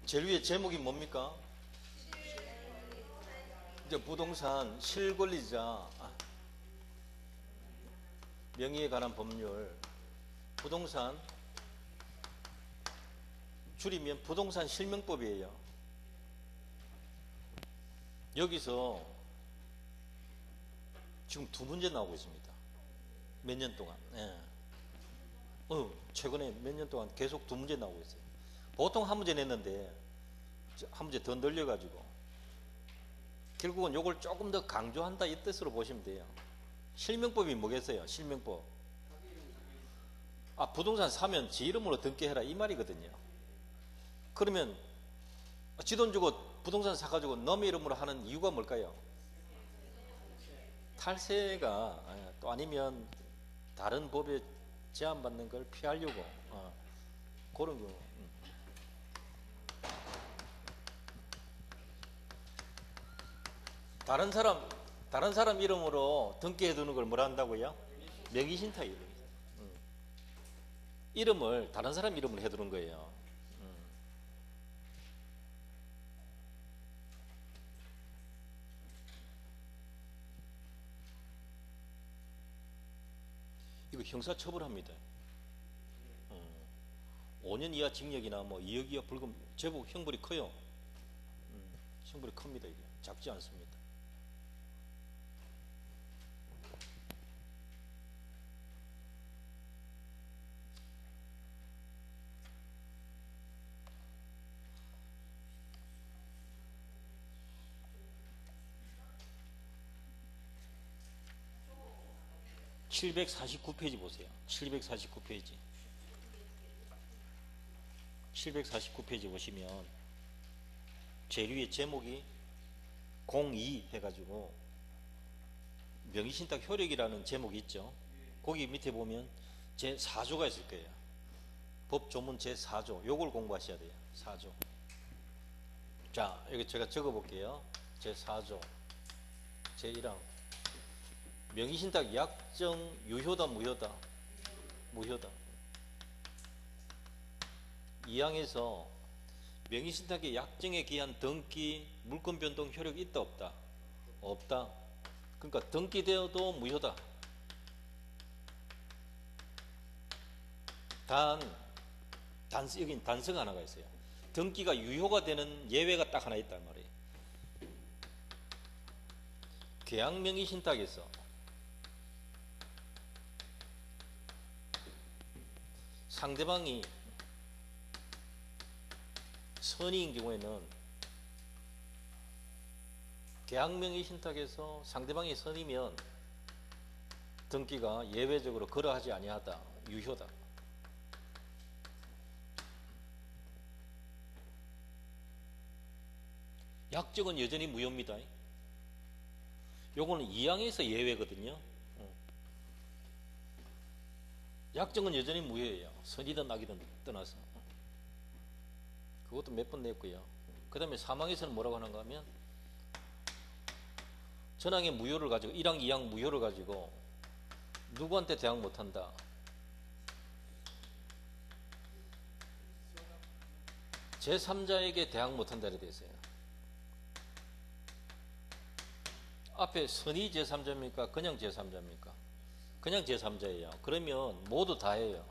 제일 위에 제목이 뭡니까? 이제 부동산 실권리자, 명의에 관한 법률, 부동산 줄이면 부동산 실명법이에요. 여기서 지금 두 문제 나오고 있습니다. 몇 년 동안. 예. 최근에 몇 년 동안 계속 두 문제 나오고 있어요. 보통 한 문제 냈는데 한 문제 더 늘려가지고 결국은 요걸 조금 더 강조한다 이 뜻으로 보시면 돼요. 실명법이 뭐겠어요? 실명법. 부동산 사면 지 이름으로 등기해라 이 말이거든요. 그러면 지 돈 주고 부동산 사가지고 남의 이름으로 하는 이유가 뭘까요? 탈세가, 또 아니면 다른 법에 제한받는 걸 피하려고 그런 경우. 다른 사람 이름으로 등기해 두는 걸 뭐라 한다고요? 명의신탁이에요. 이름을 다른 사람 이름으로 해 두는 거예요. 이거 형사처벌합니다. 5년 이하 징역이나 뭐 2억 이하 벌금, 제법 형벌이 커요. 형벌이 큽니다. 이게 작지 않습니다. (749페이지) 보세요. 749페이지. 749페이지 보시면 제일 위에 제목이 02 해가지고 명의신탁 효력이라는 제목이 있죠. 거기 밑에 보면 제4조가 있을 거예요. 법조문 제4조. 요걸 공부하셔야 돼요. 4조. 자, 여기 제가 적어 볼게요. 제4조 제1항 명의신탁 약정 유효다 무효다? 무효다. 2항에서 명의신탁의 약정에 기한 등기 물권 변동 효력이 있다 없다? 없다. 그러니까 등기되어도 무효다. 여긴 단서가 하나가 있어요. 등기가 유효가 되는 예외가 딱 하나 있단 말이에요. 계약명의신탁에서 상대방이 선의인 경우에는 계약명의신탁에서 상대방이 선이면 등기가 예외적으로 그러하지 아니하다. 유효다. 약정은 여전히 무효입니다. 요거는 2항에서 예외거든요. 약정은 여전히 무효예요. 선이든 악이든 떠나서. 그것도 몇 번 냈고요. 그 다음에 3항에서는 뭐라고 하는가 하면 전항의 무효를 가지고 1항, 2항 무효를 가지고 누구한테 대항 못한다? 제3자에게 대항 못한다 이렇게 되어 있어요. 앞에 선의 제3자입니까? 그냥 제3자입니까? 그냥 제3자예요. 그러면 모두 다 해요.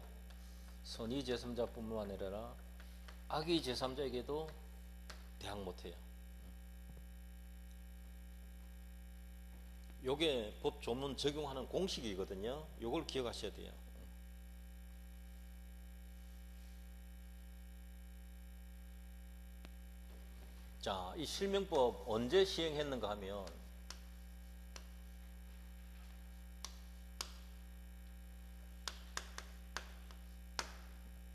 선의 제3자뿐만 아니라 악의 제3자에게도 대항 못해요. 요게 법 조문 적용하는 공식이거든요. 요걸 기억하셔야 돼요. 자, 이 실명법 언제 시행했는가 하면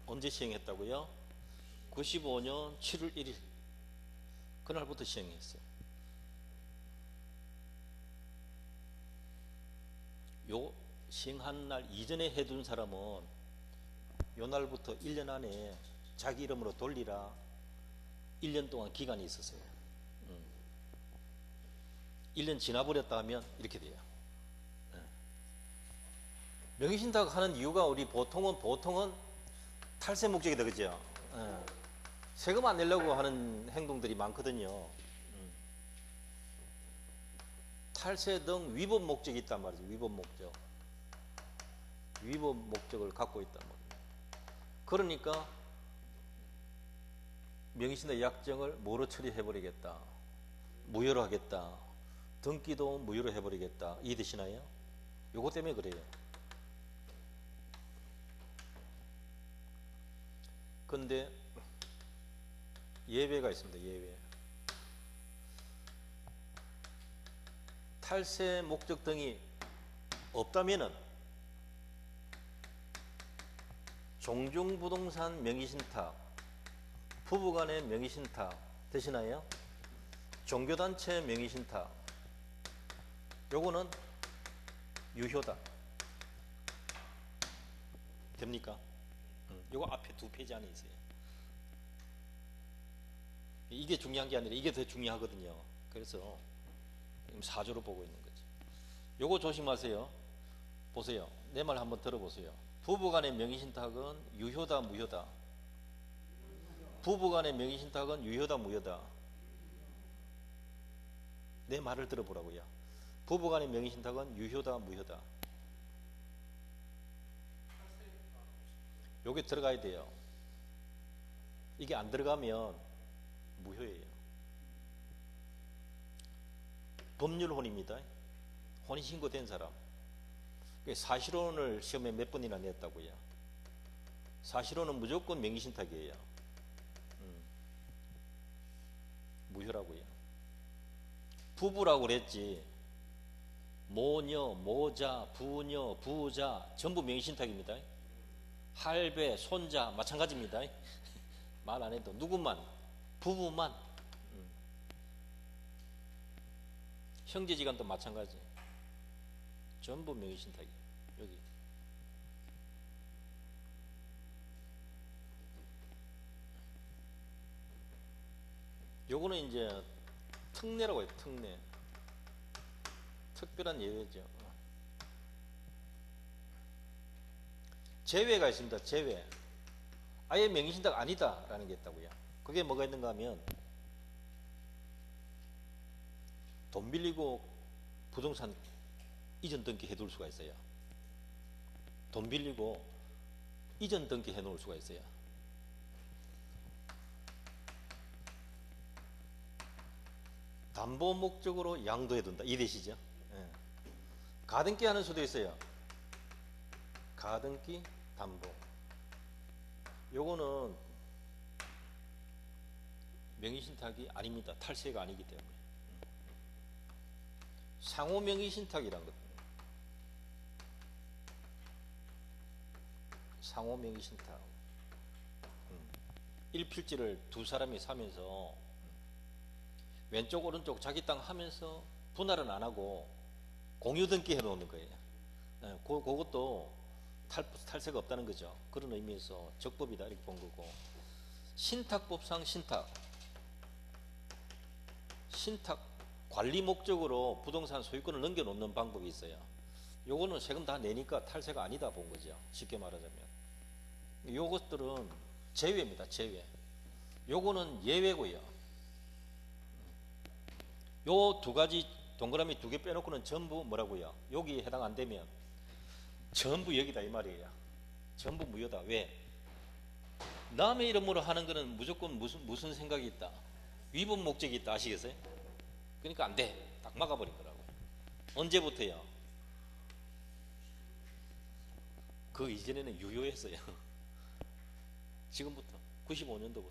언제 시행했다고요? 95년 7월 1일 그날부터 시행했어요. 요 시행한 날 이전에 해둔 사람은 요 날부터 1년 안에 자기 이름으로 돌리라 1년 동안 기간이 있었어요. 1년 지나버렸다 하면 이렇게 돼요. 명의신탁 하는 이유가 우리 보통은 탈세 목적이다, 그죠? 세금 안 내려고 하는 행동들이 많거든요. 탈세 등 위법 목적이 있단 말이죠. 위법 목적. 위법 목적을 갖고 있단 말이에요. 그러니까 명의신탁 약정을 뭐로 처리해버리겠다. 무효로 하겠다. 등기도 무효로 해버리겠다. 이해되시나요? 요거 때문에 그래요. 근데 예외가 있습니다. 예외. 탈세 목적 등이 없다면은 종중부동산 명의신탁, 부부간의 명의신탁 되시나요? 종교단체 명의신탁, 요거는 유효다. 됩니까? 요거 앞에 2페이지 안에 있어요. 이게 중요한 게 아니라 이게 더 중요하거든요. 그래서 4조로 보고 있는 거지. 요거 조심하세요. 보세요. 내 말 한번 들어보세요. 부부간의 명의신탁은 유효다, 무효다? 부부간의 명의신탁은 유효다, 무효다? 내 말을 들어보라고요. 부부간의 명의신탁은 유효다, 무효다? 요게 들어가야 돼요. 이게 안 들어가면 무효예요. 법률혼입니다. 혼인신고된 사람. 사실혼을 시험에 몇 번이나 냈다고요. 사실혼은 무조건 명의신탁이에요. 무효라고요. 부부라고 그랬지. 모녀, 모자, 부녀, 부자 전부 명의신탁입니다. 할배, 손자 마찬가지입니다. 말 안 해도 누구만? 부부만. 형제지간도 마찬가지. 전부 명의신탁이. 여기. 요거는 이제 특례라고 해요. 특례. 특별한 예외죠. 제외가 있습니다. 제외. 아예 명의신탁 아니다라는 게 있다고요. 그게 뭐가 있는가 하면 돈 빌리고 부동산 이전 등기 해둘 수가 있어요. 돈 빌리고 이전 등기 해놓을 수가 있어요. 담보 목적으로 양도해둔다. 이해되시죠? 예. 가등기 하는 수도 있어요. 가등기, 담보. 요거는 명의신탁이 아닙니다. 탈세가 아니기 때문에. 상호 명의신탁이란 것. 상호 명의신탁. 일필지를 두 사람이 사면서 왼쪽 오른쪽 자기 땅 하면서 분할은 안 하고 공유 등기 해놓는 거예요. 그것도 탈세가 없다는 거죠. 그런 의미에서 적법이다 이렇게 본 거고. 신탁법상 신탁 관리 목적으로 부동산 소유권을 넘겨놓는 방법이 있어요. 요거는 세금 다 내니까 탈세가 아니다 본 거죠. 쉽게 말하자면. 요것들은 제외입니다. 제외. 요거는 예외고요. 요 두 가지 동그라미 2개 빼놓고는 전부 뭐라고요? 여기 해당 안 되면 전부 여기다 이 말이에요. 전부 무효다. 왜? 남의 이름으로 하는 거는 무조건 무슨 생각이 있다? 위법 목적이 있다. 아시겠어요? 그러니까 안 돼. 딱 막아버린 거라고요. 언제부터요? 그 이전에는 유효했어요. 지금부터 95년도부터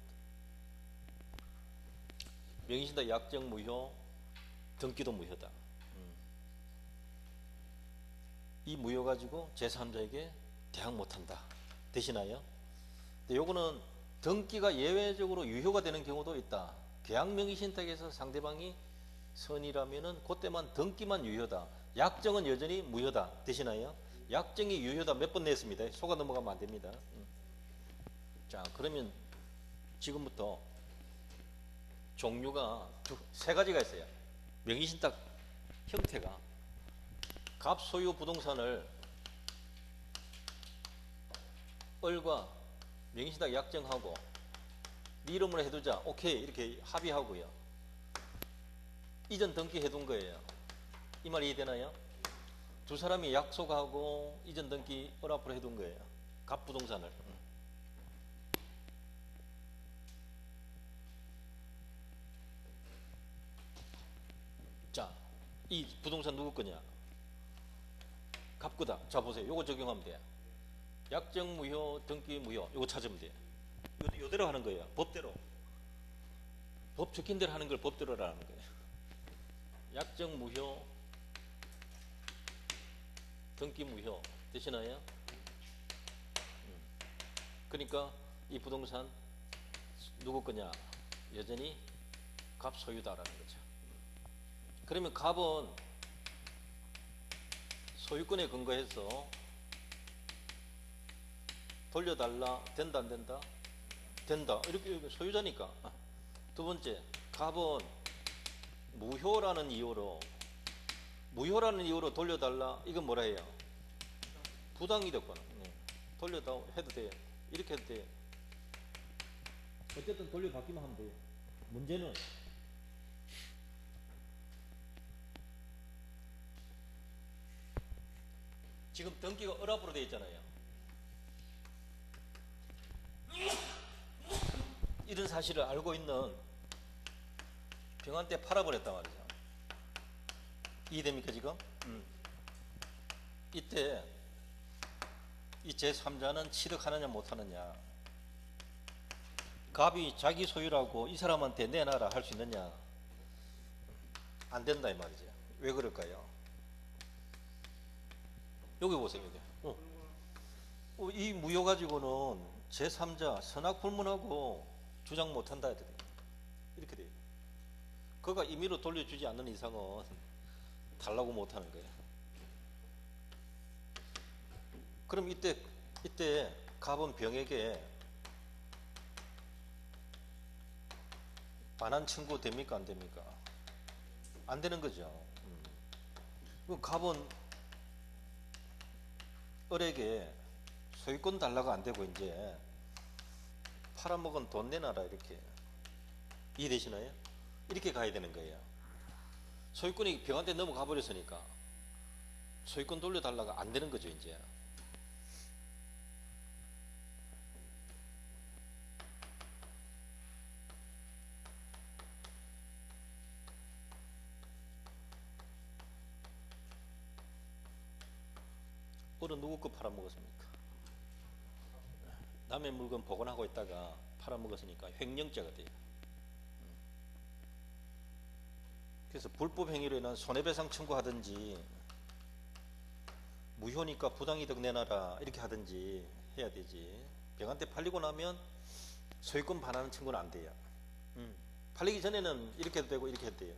명의신탁 약정 무효, 등기도 무효다. 이 무효 가지고 제3자에게 대항 못한다. 되시나요? 근데 요거는 등기가 예외적으로 유효가 되는 경우도 있다. 계약 명의신탁에서 상대방이 선이라면은 그때만 등기만 유효다. 약정은 여전히 무효다. 되시나요? 약정이 유효다 몇 번 냈습니다. 속아 넘어가면 안 됩니다. 자, 그러면 지금부터 종류가 3가지가 있어요. 명의신탁 형태가 갑소유 부동산을 을과 명의신탁 약정하고 네 이름으로 해두자. 오케이. 이렇게 합의하고요. 이전 등기 해둔 거예요. 이 말 이해되나요? 두 사람이 약속하고 이전 등기 어랍으로 해둔 거예요. 갑부동산을. 자, 이 부동산 누구 거냐? 갑거다. 자, 보세요. 요거 적용하면 돼요. 약정 무효, 등기 무효. 요거 찾으면 돼요. 요대로 하는 거예요. 법대로. 법 적힌 대로 하는 걸 법대로 하는 거예요. 약정 무효, 등기 무효. 되시나요? 그러니까 이 부동산 누구 거냐? 여전히 갑 소유다라는 거죠. 그러면 갑은 소유권에 근거해서 돌려달라. 된다 안 된다? 된다. 이렇게 소유자니까. 두 번째, 갑은 무효라는 이유로 돌려달라. 이건 뭐라 해요? 부당이득권. 돌려다 해도 돼요. 이렇게 해도 돼요. 어쨌든 돌려받기만 하면 돼요. 문제는 지금 등기가 어랍으로 되어 있잖아요. 이런 사실을 알고 있는 병한 때 팔아버렸단 말이죠. 이해됩니까 지금? 이때 이 제3자는 취득하느냐 못하느냐, 갑이 자기 소유라고 이 사람한테 내놔라 할 수 있느냐? 안 된다 이 말이죠. 왜 그럴까요? 여기 보세요. 여기. 이 무효 가지고는 제3자 선악불문하고 주장 못한다 이렇게 돼요. 그가 임의로 돌려주지 않는 이상은 달라고 못하는 거예요. 그럼 이때 갑은 병에게 반환 청구 됩니까 안 됩니까? 안 되는 거죠. 갑은 을에게 소유권 달라고 안 되고 이제 팔아먹은 돈 내놔라 이렇게. 이해되시나요? 이렇게 가야 되는 거예요. 소유권이 병한테 넘어가 버렸으니까 소유권 돌려달라고 안 되는 거죠 이제. 을은 누구 거 팔아먹었습니까? 남의 물건 보관하고 있다가 팔아먹었으니까 횡령죄가 돼요. 그래서 불법 행위로 인한 손해배상 청구하든지 무효니까 부당이득 내놔라 이렇게 하든지 해야 되지. 병한테 팔리고 나면 소유권 반환 청구는 안 돼요. 팔리기 전에는 이렇게 해도 되고 이렇게 해도 돼요.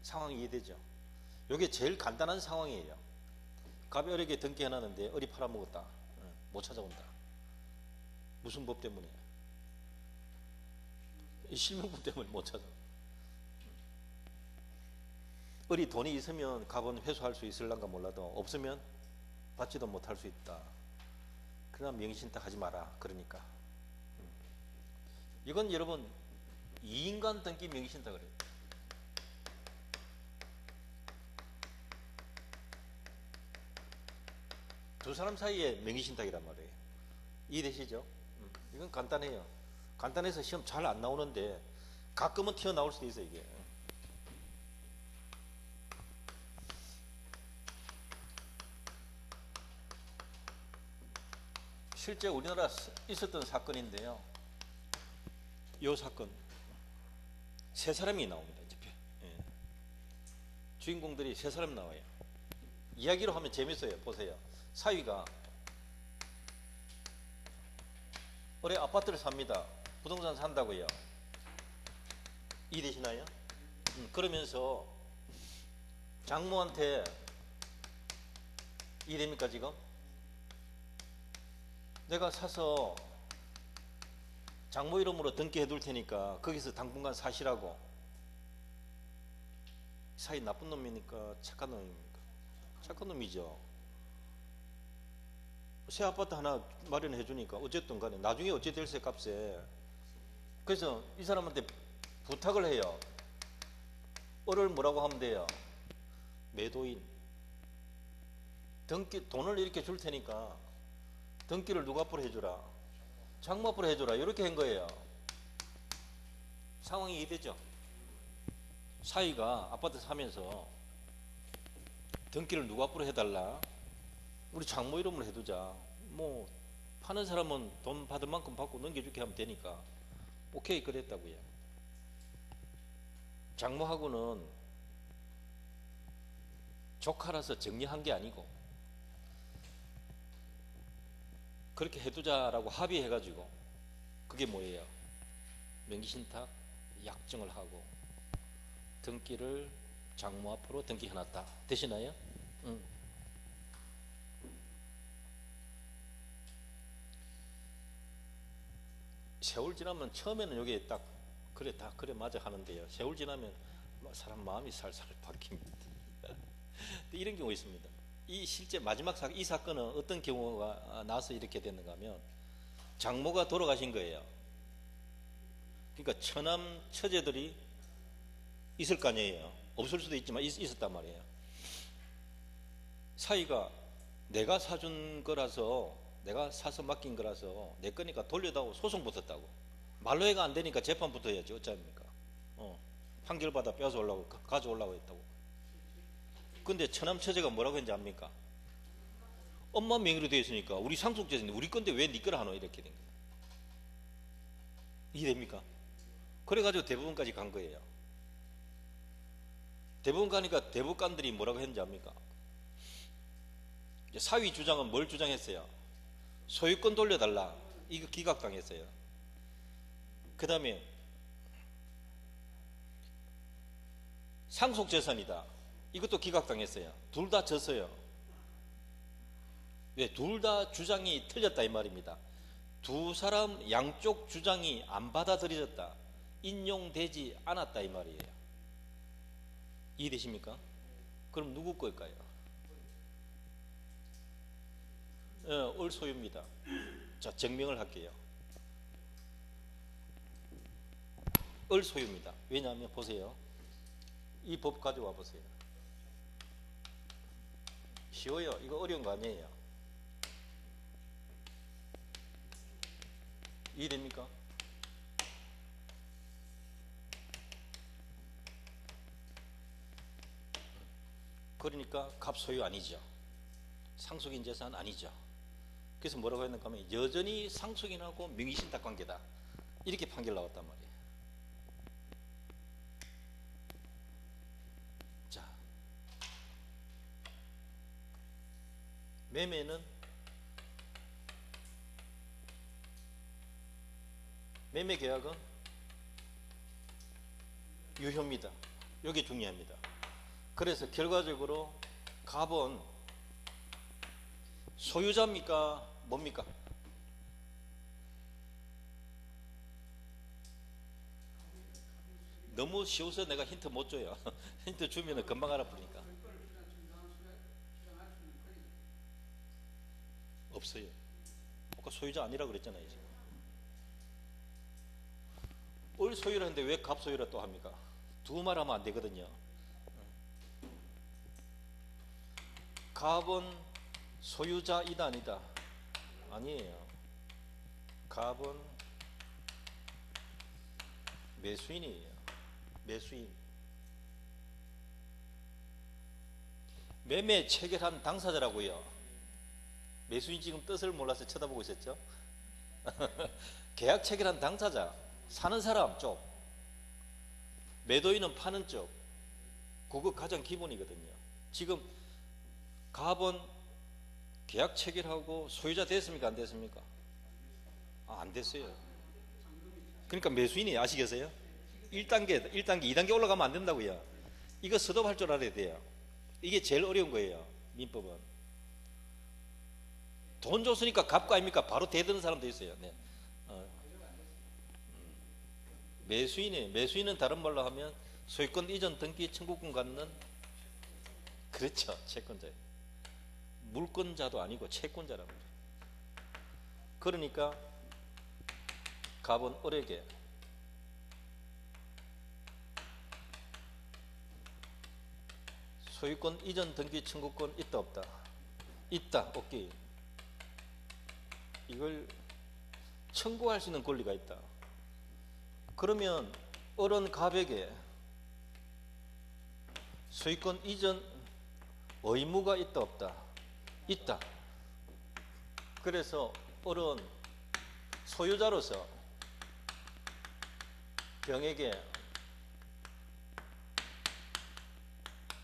상황이 이해되죠? 이게 제일 간단한 상황이에요. 갑이 을에게 등기해놨는데 을이 팔아먹었다. 못 찾아온다. 무슨 법 때문에? 이 실명법 때문에 못 찾아. 을이 돈이 있으면 갑은 회수할 수 있을란가 몰라도 없으면 받지도 못할 수 있다. 그러나 명의신탁 하지 마라. 그러니까 이건 여러분 이인간 등기 명의신탁을 해요. 두 사람 사이에 명의신탁이란 말이에요. 이해되시죠? 이건 간단해요. 간단해서 시험 잘 안 나오는데 가끔은 튀어나올 수도 있어요 이게. 실제 우리나라 있었던 사건인데요. 이 사건 세 사람이 나옵니다. 이제 주인공들이 세 사람 나와요. 이야기로 하면 재밌어요. 보세요. 사위가 올해 아파트를 삽니다. 부동산 산다고요. 이해되시나요? 그러면서 장모한테 이해됩니까 지금? 내가 사서 장모 이름으로 등기해 둘 테니까 거기서 당분간 사시라고. 사이 나쁜 놈입니까? 착한 놈입니까? 착한 놈이죠. 새 아파트 하나 마련해 주니까 어쨌든 간에 나중에 어찌 될세 값에. 그래서 이 사람한테 부탁을 해요. 을을 뭐라고 하면 돼요? 매도인. 돈을 이렇게 줄 테니까 등기를 누가 앞으로 해주라? 장모 앞으로 해주라. 이렇게 한 거예요. 상황이 이해되죠? 사위가 아파트 사면서 등기를 누가 앞으로 해달라? 우리 장모 이름으로 해두자. 뭐 파는 사람은 돈 받을 만큼 받고 넘겨주게 하면 되니까 오케이 그랬다고요. 장모하고는 조카라서 정리한 게 아니고 그렇게 해두자라고 합의해가지고 그게 뭐예요? 명의신탁 약정을 하고 등기를 장모 앞으로 등기해놨다. 되시나요? 응. 세월 지나면 처음에는 여기 딱 그래 다 그래 맞아 하는데요. 세월 지나면 사람 마음이 살살 바뀝니다. 이런 경우 있습니다. 이 실제 마지막 이 사건은 어떤 경우가 나서 이렇게 됐는가 하면 장모가 돌아가신 거예요. 그러니까 처남 처제들이 있을 거 아니에요. 없을 수도 있지만 있었단 말이에요. 사위가 내가 사준 거라서 내가 사서 맡긴 거라서 내 거니까 돌려다오 소송 붙었다고. 말로 해가 안 되니까 재판 붙어야지 어쩌합니까? 판결받아 뺏어오려고 가져오려고 했다고. 근데 처남 처제가 뭐라고 했는지 압니까? 엄마 명의로 되어 있으니까 우리 상속재산인데 우리 건데 왜 네 거라 하노? 이렇게 된 거예요. 이해됩니까? 그래가지고 대법원까지 간 거예요. 대법원 가니까 대법관들이 뭐라고 했는지 압니까? 사위 주장은 뭘 주장했어요? 소유권 돌려달라. 이거 기각당했어요. 그 다음에 상속재산이다. 이것도 기각당했어요. 둘 다 졌어요. 왜? 둘 다 주장이 틀렸다 이 말입니다. 두 사람 양쪽 주장이 안 받아들여졌다. 인용되지 않았다 이 말이에요. 이해되십니까? 그럼 누구 걸까요? 을 소유입니다. 자, 증명을 할게요. 을 소유입니다. 왜냐하면 보세요. 이 법 가져와 보세요. 쉬워요. 이거 어려운 거 아니에요. 이해됩니까? 그러니까 갑소유 아니죠. 상속인 재산 아니죠. 그래서 뭐라고 했는가 하면 여전히 상속인하고 명의신탁 관계다. 이렇게 판결 나왔단 말이에요. 자, 매매 계약은 유효입니다. 이게 중요합니다. 그래서 결과적으로 갑은 소유자입니까? 뭡니까? 너무 쉬워서 내가 힌트 못 줘요. 힌트 주면 금방 알아보니까. 없어요. 아까 소유자 아니라 그랬잖아요. 지금. 을 소유라 하는데 왜 갑 소유라 또 합니까? 두 말 하면 안 되거든요. 갑은 소유자이다 아니다? 아니에요. 갑은 매수인이에요. 매수인. 매매 체결한 당사자라고요. 매수인 지금 뜻을 몰라서 쳐다보고 있었죠. 계약 체결한 당사자, 사는 사람 쪽, 매도인은 파는 쪽. 그거 가장 기본이거든요. 지금 갑은 계약 체결하고 소유자 됐습니까? 안 됐습니까? 안 됐어요. 그러니까 매수인이 아시겠어요? 1단계, 2단계 올라가면 안 된다고요. 이거 서답할 줄 알아야 돼요. 이게 제일 어려운 거예요. 민법은. 돈 줬으니까 갑과 아닙니까? 바로 대드는 사람도 있어요. 네. 매수인은 다른 말로 하면 소유권 이전 등기 청구권 갖는, 그렇죠, 채권자예요. 물권자도 아니고 채권자라고 그래요. 그러니까 갑은 을에게 소유권 이전 등기 청구권 있다 없다? 있다. 오케이. 이걸 청구할 수 있는 권리가 있다. 그러면 을은 갑에게 소유권 이전 의무가 있다 없다? 있다. 그래서 을은 소유자로서 병에게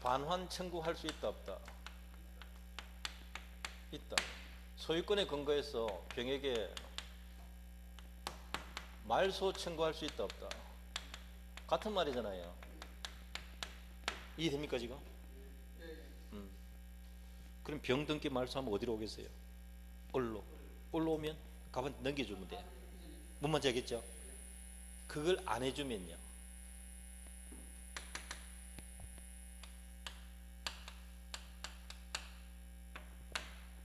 반환 청구할 수 있다 없다? 있다. 소유권에 근거해서 병에게 말소 청구할 수 있다 없다? 같은 말이잖아요. 이해됩니까 지금? 그럼 병 등기 말소하면 어디로 오겠어요? 을로. 을로 오면 갑한테 넘겨주면 돼. 뭔 말인지 알겠죠? 그걸 안 해주면요,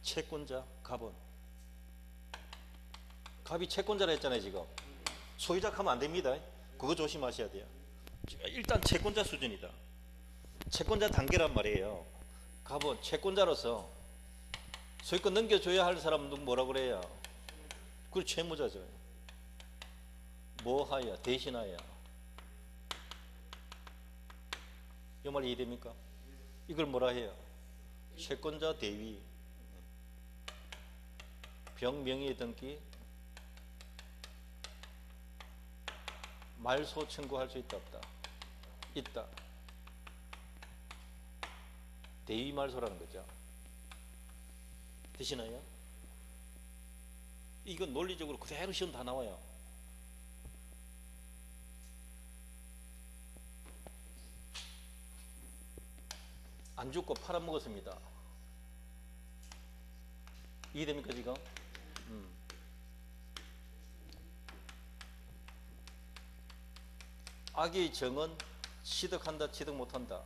채권자 갑은, 갑이 채권자라 했잖아요. 지금 소유자 하면 안 됩니다. 그거 조심하셔야 돼요. 일단 채권자 수준이다. 채권자 단계란 말이에요. 갑은 채권자로서 소유권 넘겨줘야 할 사람은 뭐라 그래요? 그 채무자죠. 뭐하여? 대신하여. 이 말 이해됩니까? 이걸 뭐라 해요? 채권자 대위, 병 명의 등기, 말소 청구할 수 있다 없다? 있다. 대위 말소라는 거죠. 되시나요? 이건 논리적으로 그대로 시험 다 나와요. 안 죽고 팔아먹었습니다. 이해됩니까 지금? 악의 정은 취득한다 취득 못한다?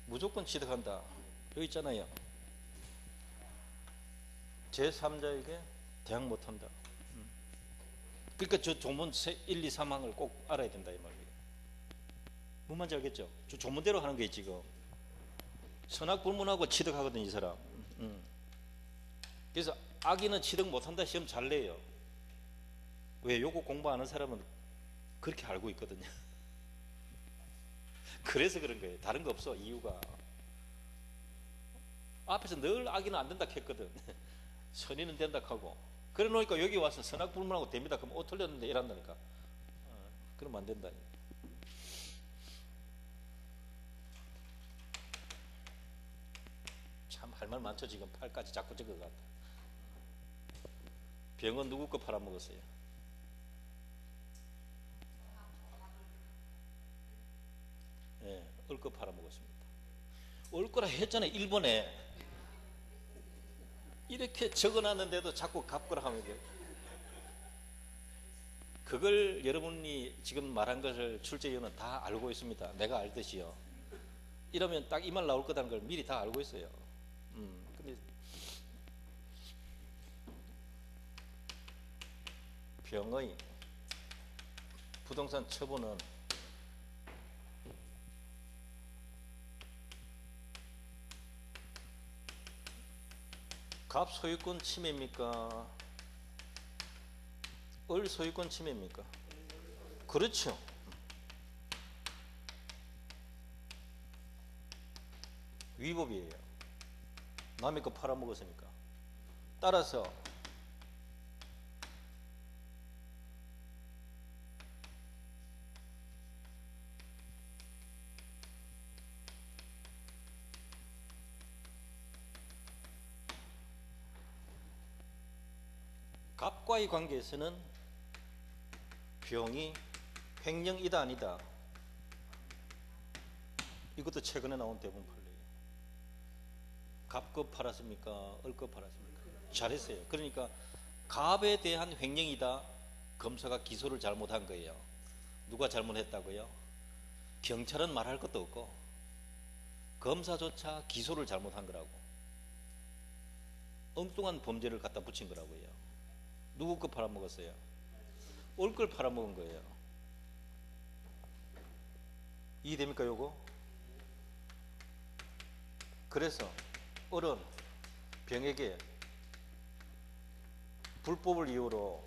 무조건 취득한다. 여기 있잖아요. 제3자에게 대항 못한다. 그러니까 저 조문 1, 2, 3항을 꼭 알아야 된다 이 말이에요. 뭔 말인지 알겠죠? 저 조문대로 하는 게 지금 선악불문하고 취득하거든 이 사람. 그래서 악인은 취득 못한다 시험 잘 내요. 왜? 요거 공부하는 사람은 그렇게 알고 있거든요. 그래서 그런 거예요. 다른 거 없어. 이유가 앞에서 늘 악인은 안 된다 했거든. 선인은 된다 하고, 그래 놓으니까 여기 와서 선악불문하고 됩니다. 그럼 틀렸는데 이란다니까. 그러면 안 된다. 참 할 말 많죠. 지금 팔까지 자꾸 적어갔다. 병은 누구 거 팔아먹었어요? 예, 을 거 팔아먹었습니다. 을 거라 했잖아요. 일본에 이렇게 적어놨는데도 자꾸 갑거라 하면 돼요. 그걸 여러분이 지금 말한 것을 출제위원은 다 알고 있습니다. 내가 알듯이요. 이러면 딱 이 말 나올 거라는 걸 미리 다 알고 있어요. 근데 병의 부동산 처분은 갑 소유권 침해입니까? 을 소유권 침해입니까? 그렇죠. 위법이에요. 남의 거 팔아먹었으니까. 따라서 갑과의 관계에서는 병이 횡령이다 아니다? 이것도 최근에 나온 대부분 판례예요. 갑거 팔았습니까? 을거 팔았습니까? 잘했어요. 그러니까 갑에 대한 횡령이다. 검사가 기소를 잘못한 거예요. 누가 잘못했다고요? 경찰은 말할 것도 없고 검사조차 기소를 잘못한 거라고. 엉뚱한 범죄를 갖다 붙인 거라고요. 누구 거 팔아먹었어요? 올 걸 팔아먹은 거예요. 이해됩니까 요거? 그래서 어른 병에게 불법을 이유로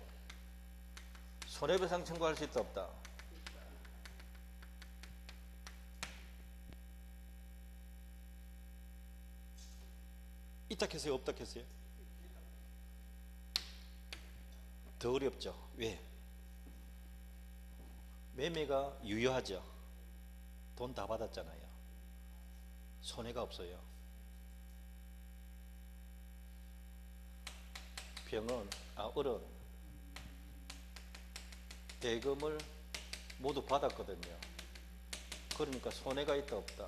손해배상 청구할 수 있다 없다? 있다 했어요 없다 했어요? 더 어렵죠. 왜? 매매가 유효하죠. 돈 다 받았잖아요. 손해가 없어요. 어른 대금을 모두 받았거든요. 그러니까 손해가 있다 없다?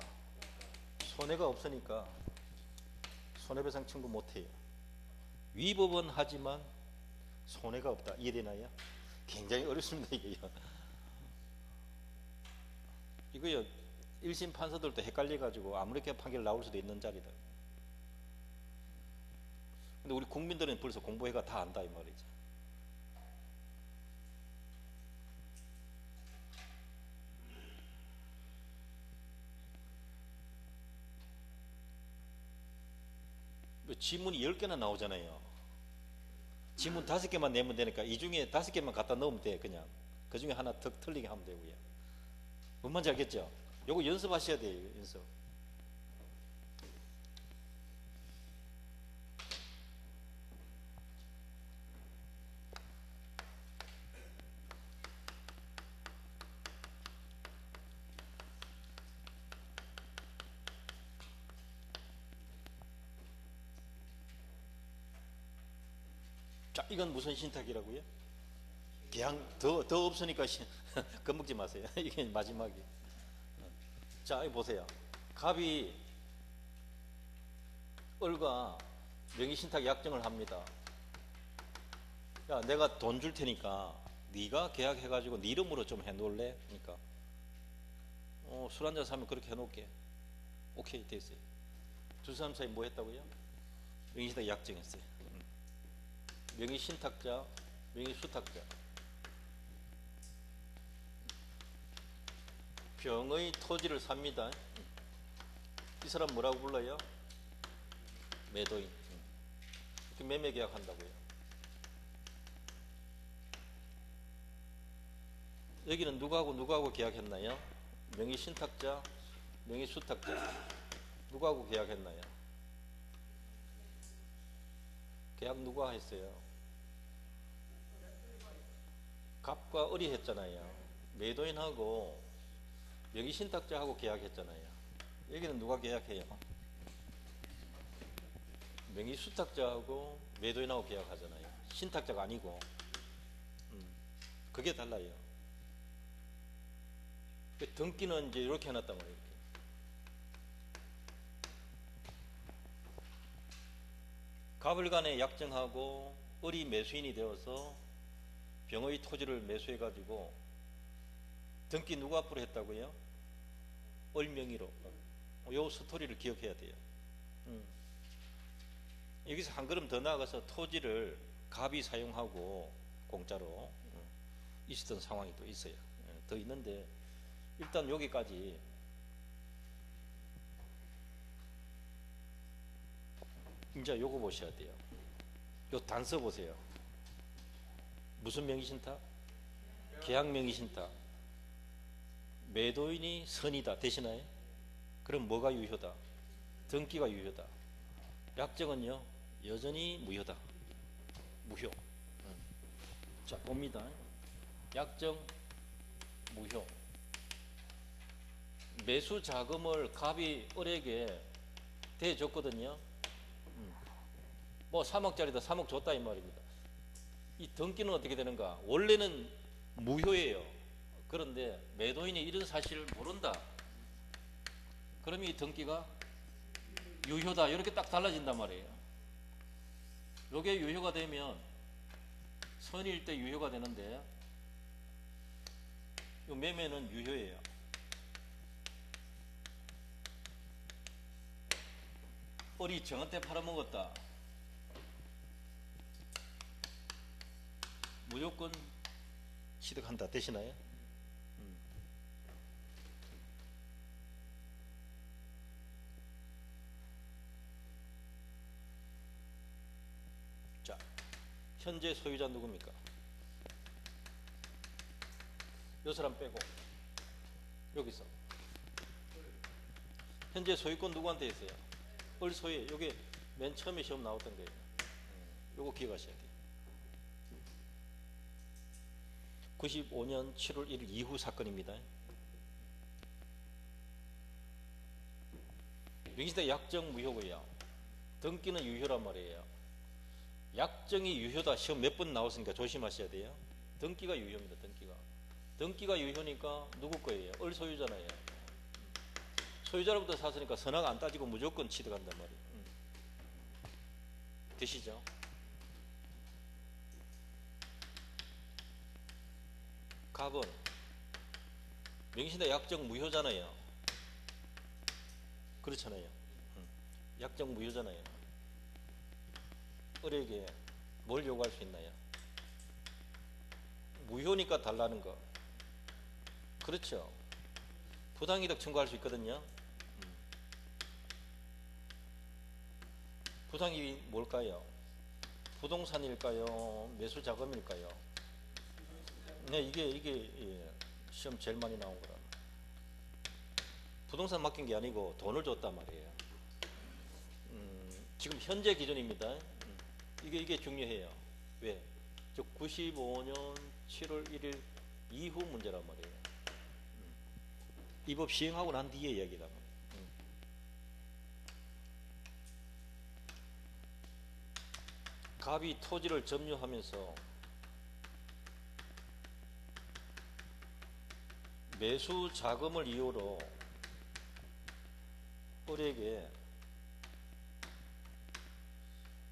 손해가 없으니까 손해배상 청구 못해요. 위법은 하지만 손해가 없다. 이해되나요? 굉장히 어렵습니다 이게요. 이거요 1심 판사들도 헷갈려가지고 아무렇게 판결 나올 수도 있는 자리다. 근데 우리 국민들은 벌써 공부해가 다 안다 이 말이죠. 지문이 10개나 나오잖아요. 지문 5개만 내면 되니까 이 중에 5개만 갖다 넣으면 돼. 그냥 그 중에 하나 턱 틀리게 하면 되고요. 뭔 말인지 알겠죠? 요거 연습하셔야 돼요. 연습. 자, 이건 무슨 신탁이라고요? 그냥 더 없으니까 겁먹지 마세요. 이게 마지막이. 자, 이거 보세요. 갑이 을과 명의신탁 약정을 합니다. 야, 내가 돈 줄 테니까 네가 계약해가지고 네 이름으로 좀 해놓을래? 그러니까 술 한잔 사면 그렇게 해놓을게. 오케이 됐어요. 두 사람 사이 뭐 했다고요? 명의신탁 약정했어요. 명의신탁자, 명의수탁자. 병의 토지를 삽니다. 이 사람 뭐라고 불러요? 매도인. 이렇게 매매 계약한다고요. 여기는 누구하고 계약했나요? 명의신탁자, 명의수탁자. 누구하고 계약했나요? 계약 누가 했어요? 갑과 을이 했잖아요. 매도인하고 명의신탁자하고 계약했잖아요. 여기는 누가 계약해요? 명의수탁자하고 매도인하고 계약하잖아요. 신탁자가 아니고. 그게 달라요. 등기는 이제 이렇게 해놨단 말이에요. 이렇게. 갑을 간에 약정하고 을이 매수인이 되어서 병의 토지를 매수해가지고 등기 누구 앞으로 했다고요? 을 명의로. 요 스토리를 기억해야 돼요. 여기서 한 걸음 더 나아가서 토지를 갑이 사용하고 공짜로 있었던 상황이 또 있어요. 더 있는데 일단 여기까지. 이제 요거 보셔야 돼요. 요 단서 보세요. 무슨 명의신탁? 계약 명의신탁. 매도인이 선이다. 되시나요? 그럼 뭐가 유효다? 등기가 유효다. 약정은요 여전히 무효다. 무효. 자 봅니다. 약정 무효. 매수 자금을 갑이 을에게 대줬거든요. 뭐 3억짜리다 3억 줬다 이 말입니다. 이 등기는 어떻게 되는가? 원래는 무효예요. 그런데 매도인이 이런 사실을 모른다. 그럼 이 등기가 유효다. 이렇게 딱 달라진단 말이에요. 이게 유효가 되면 선일 때 유효가 되는데 이 매매는 유효예요. 을이 정한테 팔아먹었다. 무조건 취득한다. 되시나요? 자, 현재 소유자 누굽니까? 요 사람 빼고 여기서 현재 소유권 누구한테 있어요? 을소유. 요게 맨 처음에 시험 나왔던 거예요. 요거 기억하셔야 돼요. 95년 7월 1일 이후 사건입니다. 명시대 약정 무효고요. 등기는 유효란 말이에요. 약정이 유효다. 시험 몇 번 나왔으니까 조심하셔야 돼요. 등기가 유효입니다. 등기가 유효니까 누구 거예요? 을 소유잖아요. 소유자로부터 샀으니까 선악 안 따지고 무조건 취득한단 말이에요. 되시죠? 갑은 명시대 약정 무효잖아요. 그렇잖아요. 약정 무효잖아요. 을에게 뭘 요구할 수 있나요? 무효니까 달라는 거. 그렇죠. 부당이득 청구할 수 있거든요. 부당이 뭘까요? 부동산일까요? 매수 자금일까요? 네, 이게 예, 시험 제일 많이 나온 거라. 부동산 맡긴 게 아니고 돈을 줬단 말이에요. 지금 현재 기준입니다. 이게 중요해요. 왜? 즉 95년 7월 1일 이후 문제란 말이에요. 이 법 시행하고 난 뒤에 이야기다. 갑이 토지를 점유하면서 매수 자금을 이유로 을에게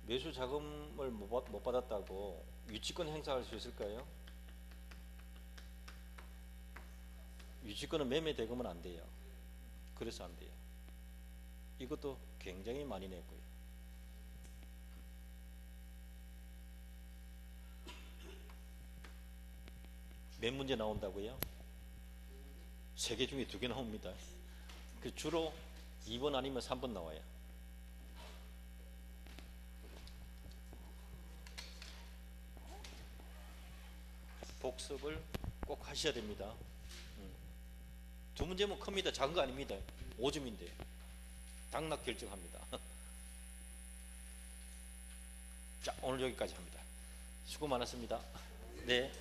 매수 자금을 못 받았다고 유치권 행사할 수 있을까요? 유치권은 매매 대금은 안 돼요. 그래서 안 돼요. 이것도 굉장히 많이 냈고요. 몇 문제 나온다고요? 3개 중에 2개 나옵니다. 그 주로 2번 아니면 3번 나와요. 복습을 꼭 하셔야 됩니다. 2문제면 큽니다. 작은 거 아닙니다. 5점인데 당락 결정합니다. 자, 오늘 여기까지 합니다. 수고 많았습니다. 네.